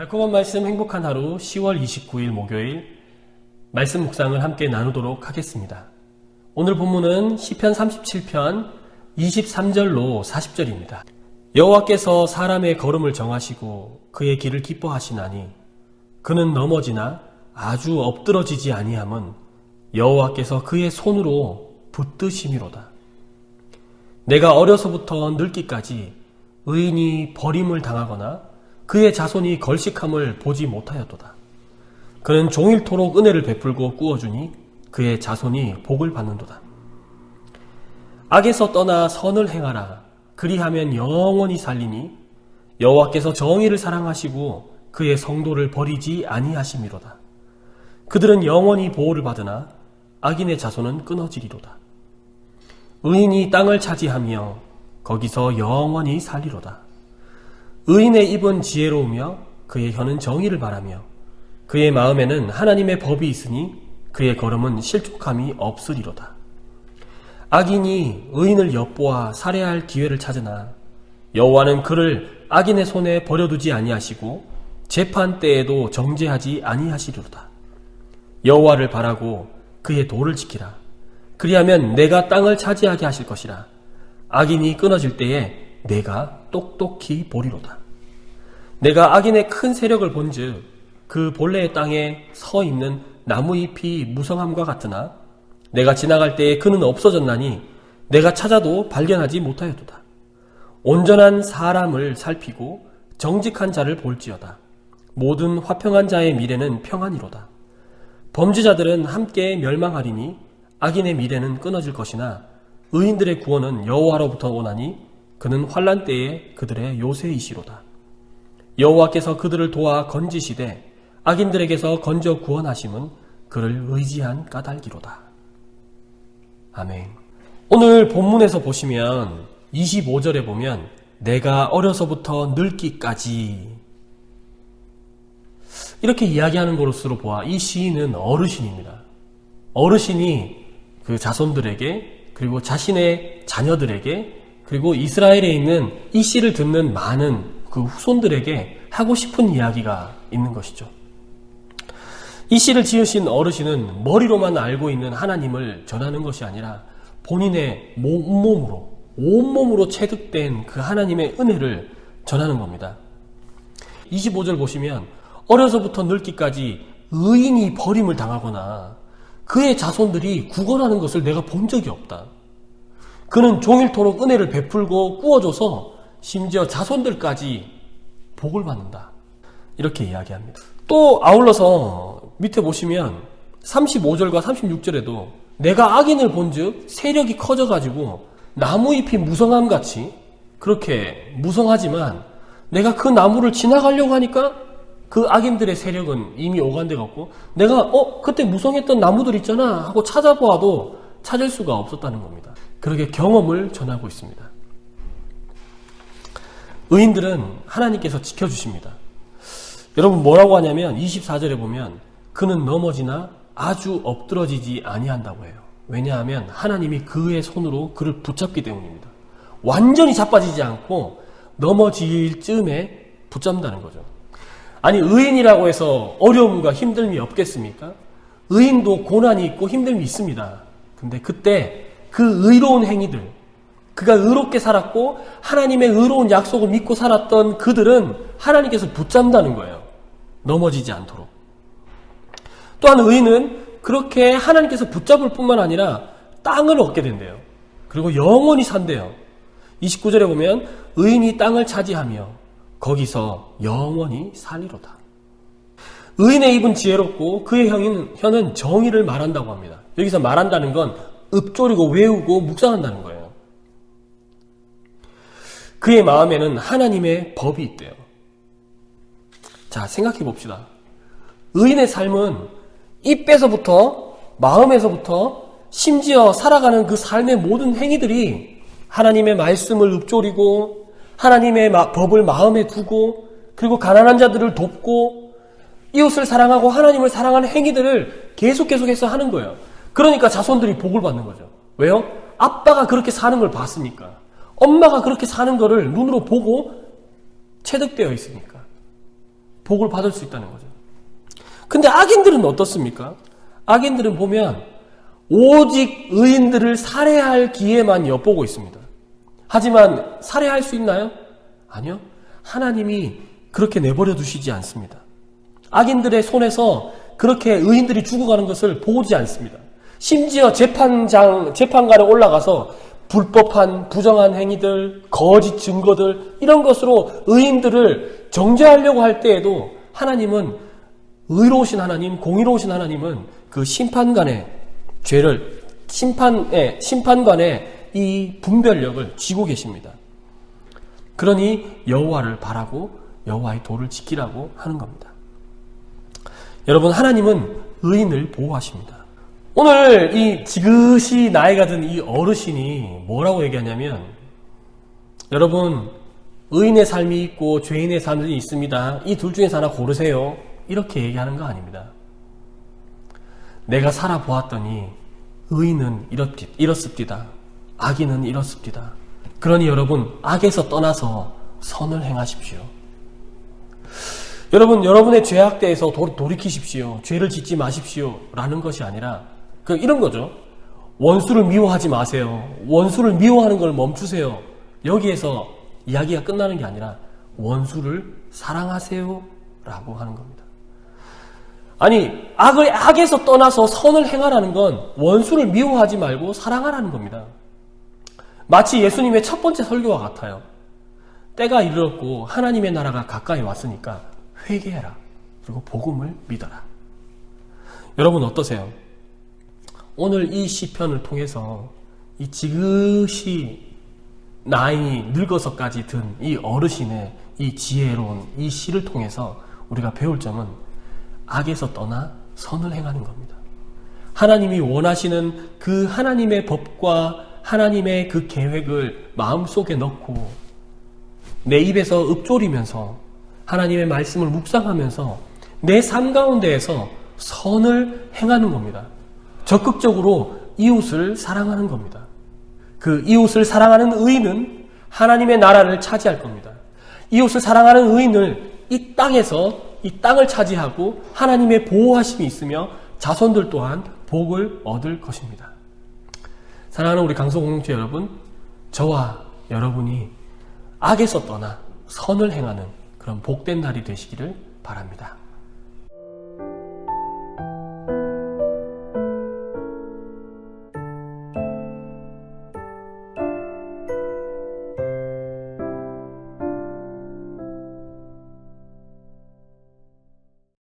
달콤한 말씀 행복한 하루 10월 29일 목요일 말씀 묵상을 함께 나누도록 하겠습니다. 오늘 본문은 시편 37편 23절로 40절입니다. 여호와께서 사람의 걸음을 정하시고 그의 길을 기뻐하시나니 그는 넘어지나 아주 엎드러지지 아니함은 여호와께서 그의 손으로 붙드심이로다. 내가 어려서부터 늙기까지 의인이 버림을 당하거나 그의 자손이 걸식함을 보지 못하였도다. 그는 종일토록 은혜를 베풀고 꾸어주니 그의 자손이 복을 받는도다. 악에서 떠나 선을 행하라. 그리하면 영원히 살리니 여호와께서 정의를 사랑하시고 그의 성도를 버리지 아니하심이로다. 그들은 영원히 보호를 받으나 악인의 자손은 끊어지리로다. 의인이 땅을 차지하며 거기서 영원히 살리로다. 의인의 입은 지혜로우며 그의 혀는 정의를 바라며 그의 마음에는 하나님의 법이 있으니 그의 걸음은 실족함이 없으리로다. 악인이 의인을 엿보아 살해할 기회를 찾으나 여호와는 그를 악인의 손에 버려두지 아니하시고 재판 때에도 정죄하지 아니하시리로다. 여호와를 바라고 그의 도를 지키라. 그리하면 내가 땅을 차지하게 하실 것이라. 악인이 끊어질 때에 내가 똑똑히 보리로다. 내가 악인의 큰 세력을 본즉 그 본래의 땅에 서 있는 나무잎이 무성함과 같으나 내가 지나갈 때에 그는 없어졌나니 내가 찾아도 발견하지 못하였도다. 온전한 사람을 살피고 정직한 자를 볼지어다. 모든 화평한 자의 미래는 평안이로다. 범죄자들은 함께 멸망하리니 악인의 미래는 끊어질 것이나 의인들의 구원은 여호와로부터 오나니 그는 환난 때에 그들의 요새이시로다. 여호와께서 그들을 도와 건지시되 악인들에게서 건져 구원하심은 그를 의지한 까닭이로다. 아멘. 오늘 본문에서 보시면 25절에 보면 내가 어려서부터 늙기까지 이렇게 이야기하는 것으로 보아 이 시인은 어르신입니다. 어르신이 그 자손들에게 그리고 자신의 자녀들에게 그리고 이스라엘에 있는 이 시를 듣는 많은 그 후손들에게 하고 싶은 이야기가 있는 것이죠. 이 시를 지으신 어르신은 머리로만 알고 있는 하나님을 전하는 것이 아니라 본인의 온몸으로 체득된 그 하나님의 은혜를 전하는 겁니다. 25절 보시면 어려서부터 늙기까지 의인이 버림을 당하거나 그의 자손들이 구걸하는 것을 내가 본 적이 없다. 그는 종일토록 은혜를 베풀고 꾸어줘서 심지어 자손들까지 복을 받는다. 이렇게 이야기합니다. 또 아울러서 밑에 보시면 35절과 36절에도 내가 악인을 본즉 세력이 커져가지고 나무잎이 무성함같이 그렇게 무성하지만 내가 그 나무를 지나가려고 하니까 그 악인들의 세력은 이미 오간데가 없고 내가 그때 무성했던 나무들 있잖아 하고 찾아보아도 찾을 수가 없었다는 겁니다. 그렇게 경험을 전하고 있습니다. 의인들은 하나님께서 지켜주십니다. 여러분 뭐라고 하냐면 24절에 보면 그는 넘어지나 아주 엎드러지지 아니한다고 해요. 왜냐하면 하나님이 그의 손으로 그를 붙잡기 때문입니다. 완전히 자빠지지 않고 넘어질 즈음에 붙잡는다는 거죠. 아니 의인이라고 해서 어려움과 힘듦이 없겠습니까? 의인도 고난이 있고 힘듦이 있습니다. 근데 그때 그 의로운 행위들, 그가 의롭게 살았고 하나님의 의로운 약속을 믿고 살았던 그들은 하나님께서 붙잡는다는 거예요. 넘어지지 않도록. 또한 의인은 그렇게 하나님께서 붙잡을 뿐만 아니라 땅을 얻게 된대요. 그리고 영원히 산대요. 29절에 보면 의인이 땅을 차지하며 거기서 영원히 살리로다. 의인의 입은 지혜롭고 그의 혀는 정의를 말한다고 합니다. 여기서 말한다는 건 읊조리고 외우고 묵상한다는 거예요. 그의 마음에는 하나님의 법이 있대요. 자, 생각해 봅시다. 의인의 삶은 입에서부터 마음에서부터 심지어 살아가는 그 삶의 모든 행위들이 하나님의 말씀을 읊조리고 하나님의 법을 마음에 두고 그리고 가난한 자들을 돕고 이웃을 사랑하고 하나님을 사랑하는 행위들을 계속해서 하는 거예요. 그러니까 자손들이 복을 받는 거죠. 왜요? 아빠가 그렇게 사는 걸 봤으니까. 엄마가 그렇게 사는 거를 눈으로 보고 체득되어 있으니까. 복을 받을 수 있다는 거죠. 근데 악인들은 어떻습니까? 악인들은 보면 오직 의인들을 살해할 기회만 엿보고 있습니다. 하지만 살해할 수 있나요? 아니요. 하나님이 그렇게 내버려 두시지 않습니다. 악인들의 손에서 그렇게 의인들이 죽어가는 것을 보지 않습니다. 심지어 재판관에 올라가서 불법한 부정한 행위들, 거짓 증거들 이런 것으로 의인들을 정죄하려고 할 때에도 하나님은 의로우신 하나님, 공의로우신 하나님은 그 심판관의 죄를 심판관의 이 분별력을 쥐고 계십니다. 그러니 여호와를 바라고 여호와의 도를 지키라고 하는 겁니다. 여러분, 하나님은 의인을 보호하십니다. 오늘 이 지그시 나이가 든 이 어르신이 뭐라고 얘기하냐면, 여러분, 의인의 삶이 있고 죄인의 삶이 있습니다. 이 둘 중에서 하나 고르세요. 이렇게 얘기하는 거 아닙니다. 내가 살아보았더니 의인은 이렇습니다. 악인은 이렇습니다. 그러니 여러분, 악에서 떠나서 선을 행하십시오. 여러분, 여러분의 죄악대에서 돌이키십시오. 죄를 짓지 마십시오. 라는 것이 아니라 이런 거죠. 원수를 미워하지 마세요. 원수를 미워하는 걸 멈추세요. 여기에서 이야기가 끝나는 게 아니라 원수를 사랑하세요. 라고 하는 겁니다. 아니, 악에서 떠나서 선을 행하라는 건 원수를 미워하지 말고 사랑하라는 겁니다. 마치 예수님의 첫 번째 설교와 같아요. 때가 이르렀고 하나님의 나라가 가까이 왔으니까 회개해라. 그리고 복음을 믿어라. 여러분 어떠세요? 오늘 이 시편을 통해서 이 지그시 나이 늙어서까지 든 이 어르신의 이 지혜로운 이 시를 통해서 우리가 배울 점은 악에서 떠나 선을 행하는 겁니다. 하나님이 원하시는 그 하나님의 법과 하나님의 그 계획을 마음속에 넣고 내 입에서 읊조리면서 하나님의 말씀을 묵상하면서 내 삶 가운데에서 선을 행하는 겁니다. 적극적으로 이웃을 사랑하는 겁니다. 그 이웃을 사랑하는 의인은 하나님의 나라를 차지할 겁니다. 이웃을 사랑하는 의인을 이 땅에서 이 땅을 차지하고 하나님의 보호하심이 있으며 자손들 또한 복을 얻을 것입니다. 사랑하는 우리 강소공동체 여러분, 저와 여러분이 악에서 떠나 선을 행하는 그런 복된 날이 되시기를 바랍니다.